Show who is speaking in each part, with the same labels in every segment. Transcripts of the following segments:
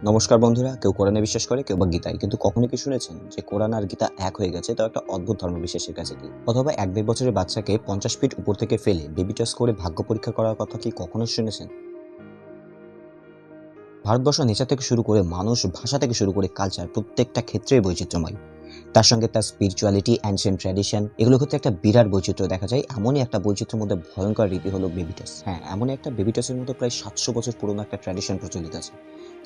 Speaker 1: নমস্কার বন্ধুরা, কেউ কোরআনে বিশ্বাস করে, কেউ বা গীতায়। কিন্তু কখনো কি শুনেছেন যে কোরআন আর গীতা এক হয়ে গেছে? তাও একটা অদ্ভুত ধর্মবিশ্বাসের কাছে কি? অথবা ১-১.৫ বছরের বাচ্চাকে ৫০ ফিট উপর থেকে ফেলে বেবি টস করে ভাগ্য পরীক্ষা করার কথা কি কখনো শুনেছেন? ভারতবর্ষ নেচার থেকে শুরু করে মানুষ, ভাষা থেকে শুরু করে কালচার, প্রত্যেকটা ক্ষেত্রেই বৈচিত্র্যময়। তার সঙ্গে তার স্পিরিচুয়ালিটি, অ্যানসিয়েন্ট ট্র্যাডিশন, এগুলোর ক্ষেত্রে একটা বিরাট বৈচিত্র্য দেখা যায়। এমনই একটা বৈচিত্র্যের মধ্যে ভয়ঙ্কর রীতি হলো বেবি টস। হ্যাঁ, এমনই একটা বেবি টসের মধ্যে প্রায় ৭০০ বছর পুরনো একটা ট্র্যাডিশন প্রচলিত আছে,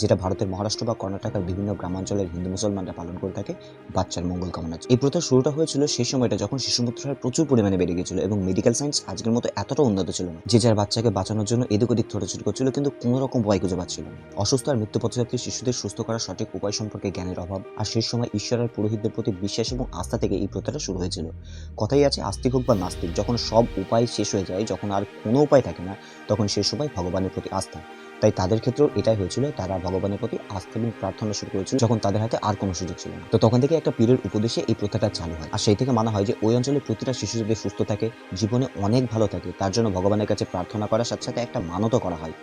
Speaker 1: যেটা ভারতের মহারাষ্ট্র বা কর্ণাটকের বিভিন্ন গ্রামাঞ্চলের হিন্দু মুসলমানরা পালন করে থাকে বাচ্চার মঙ্গল কামনার জন্য। এই প্রথার শুরুটা হয়েছিল সেই সময়টা যখন শিশু মৃত্যুর হার প্রচুর পরিমাণে বেড়ে গিয়েছিল এবং মেডিকেল সায়েন্স আজকের মতো এতটা উন্নত ছিল না। যে যার বাচ্চাকে বাঁচানোর জন্য এদিক ওদিক ছোটাছুটি করছিল, কিন্তু কোনো রকম উপায় খুঁজে পাচ্ছিল না। অসুস্থ আর মৃত্যু পথযাত্রী শিশুদের সুস্থ করার সঠিক উপায় সম্পর্কে জ্ঞানের অভাব, আর সেই সময় ঈশ্বর আর পুরোহিতদের প্রতি বিশ্বাস এবং আস্থা থেকে এই প্রথাটা শুরু হয়েছিল। কথাই আছে, আস্তিক হোক বা নাস্তিক, যখন সব উপায় শেষ হয়ে যায়, যখন আর কোনো উপায় থাকে না, তখন সেই সময় ভগবানের প্রতি আস্থা। তাই তাদের ক্ষেত্রেও এটাই হয়েছিল, তারা ভগবানের প্রতি আস্থা এবং প্রার্থনা শুরু করেছিল যখন তাদের হাতে আর কোনো সুযোগ ছিল না। তো তখন থেকে একটা পীরের উপদেশে এই প্রথাটা চালু হয়, আর সেই থেকে মানা হয় যে ওই অঞ্চলের প্রতিটা শিশু যাতে সুস্থ থাকে, জীবনে অনেক ভালো থাকে, তার জন্য ভগবানের কাছে প্রার্থনা করার সাথে সাথে একটা মানতও করা হয়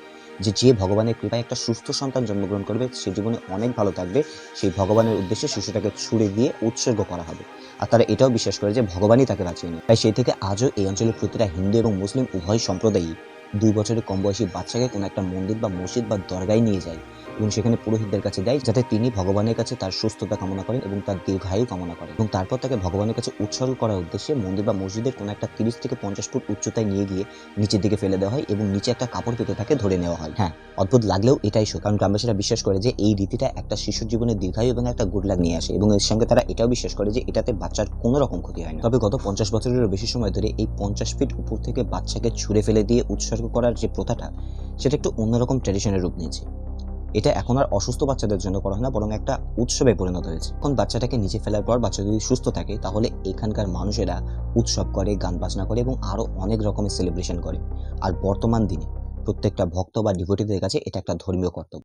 Speaker 1: যে যে ভগবানের কৃপায় একটা সুস্থ সন্তান জন্মগ্রহণ করবে, সে জীবনে অনেক ভালো থাকবে। সেই ভগবানের উদ্দেশ্যে শিশুটাকে ছুড়ে দিয়ে উৎসর্গ করা হবে। আর তারা এটাও বিশ্বাস করে যে ভগবানই তাকে বাঁচিয়ে নেয়। তাই সেই থেকে আজও এই অঞ্চলের প্রতিটা হিন্দু এবং মুসলিম উভয় সম্প্রদায়ই ২ বছরের কম বয়সী বাচ্চাকে কোনো একটা মন্দির বা মসজিদ বা দরগায় নিয়ে যায় এবং সেখানে পুরোহিতদের কাছে দেয়, যাতে তিনি ভগবানের কাছে তার সুস্থতা কামনা করেন এবং তার দীর্ঘায়ু কামনা করেন, এবং তারপর তাকে ভগবানের কাছে উৎসর্গ করার উদ্দেশ্যে মন্দির বা মসজিদের কোনো একটা ৩০ থেকে ৫০ ফুট উচ্চতায় নিয়ে গিয়ে নিচের দিকে ফেলে দেওয়া হয় এবং নিচে একটা কাপড় পেতে তাকে ধরে নেওয়া হয়। হ্যাঁ, অদ্ভুত লাগলেও এটাই সত্য, কারণ গ্রামবাসীরা বিশ্বাস করে যে এই রীতিটা একটা শিশুর জীবনে দীর্ঘায়ু এবং একটা গুড লাক নিয়ে আসে, এবং এর সঙ্গে তারা এটাও বিশ্বাস করে যে এটাতে বাচ্চার কোনো রকম ক্ষতি হয় না। তবে গত ৫০ বছরেরও বেশি সময় ধরে এই ৫০ ফিট উপর থেকে বাচ্চাকে ছুঁড়ে ফেলে দিয়ে উৎসর্গ করার যে প্রথাটা, সেটা একটু অন্যরকম ট্র্যাডিশনের রূপ নিয়েছে। এটা এখন আর অসুস্থ বাচ্চাদের জন্য করা হয় না, বরং একটা উৎসবে পরিণত হয়েছে। এখন বাচ্চাটাকে নিচে ফেলার পর বাচ্চা যদি সুস্থ থাকে, তাহলে এখানকার মানুষেরা উৎসব করে, গান বাজনা করে এবং আরো অনেক রকমের সেলিব্রেশন করে। আর বর্তমান দিনে প্রত্যেকটা ভক্ত বা ডিভোটিদের কাছে এটা একটা ধর্মীয় কর্তব্য।